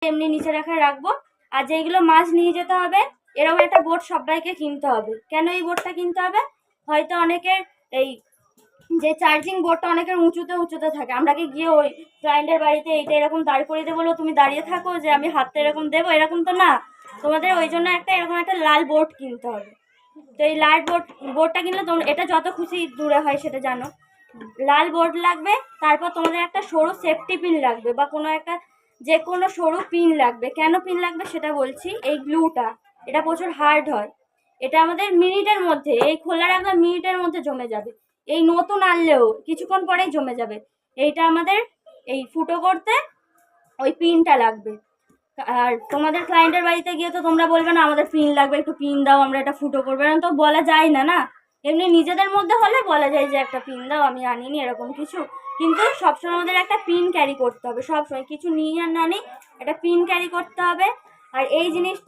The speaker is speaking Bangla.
এমনি নিচে রাখবো। আর যেইগুলো মাছ নিয়ে যেতে হবে এরকম একটা বোর্ড সবাইকে কিনতে হবে। কেন এই বোর্ডটা কিনতে হবে? হয়তো অনেকের এই যে চার্জিং বোর্ডটা অনেকের উঁচুতে থাকে, আমরা কি গিয়ে ওই ক্লায়েন্টের বাড়িতে এইটা এরকম দাঁড় করিয়ে দেবো, তুমি দাঁড়িয়ে থাকো যে আমি হাতটা এরকম দেবো, এরকম তো না। তোমাদের ওই জন্য এরকম একটা লাল বোর্ড কিনতে হবে। তো এই লাল বোর্ডটা কিনলে তোমরা এটা যত খুশি দূরে হয় সেটা জানো, লাল বোর্ড লাগবে। তারপর তোমাদের একটা সরু সেফটি পিন লাগবে বা কোনো একটা যে কোনো সরু পিন লাগবে। কেন পিন লাগবে সেটা বলছি। এই গ্লুটা এটা প্রচুর হার্ড হয়, এটা আমাদের মিনিটের মধ্যে, এই খোলা রাখলে মিনিটের মধ্যে জমে যাবে। এই নতুন আনলেও কিছুক্ষণ পরেই জমে যাবে। এইটা আমাদের এই ফুটো করতে ওই পিনটা লাগবে। আর তোমাদের ক্লায়েন্টের বাড়িতে গিয়ে তো তোমরা বলবে না আমাদের পিন লাগবে, একটু পিন দাও, আমরা এটা ফুটো করবো, না তো বলা যায় না। না, এমনি নিজেদের মধ্যে হলে বলা যায় যে একটা পিন দাও, আমি আনিনি এরকম কিছু। কিন্তু সবসময় আমাদের একটা পিন ক্যারি করতে হবে, সবসময় কিছু নিয়ে আর না নিই একটা পিন ক্যারি করতে হবে। আর এই জিনিসটা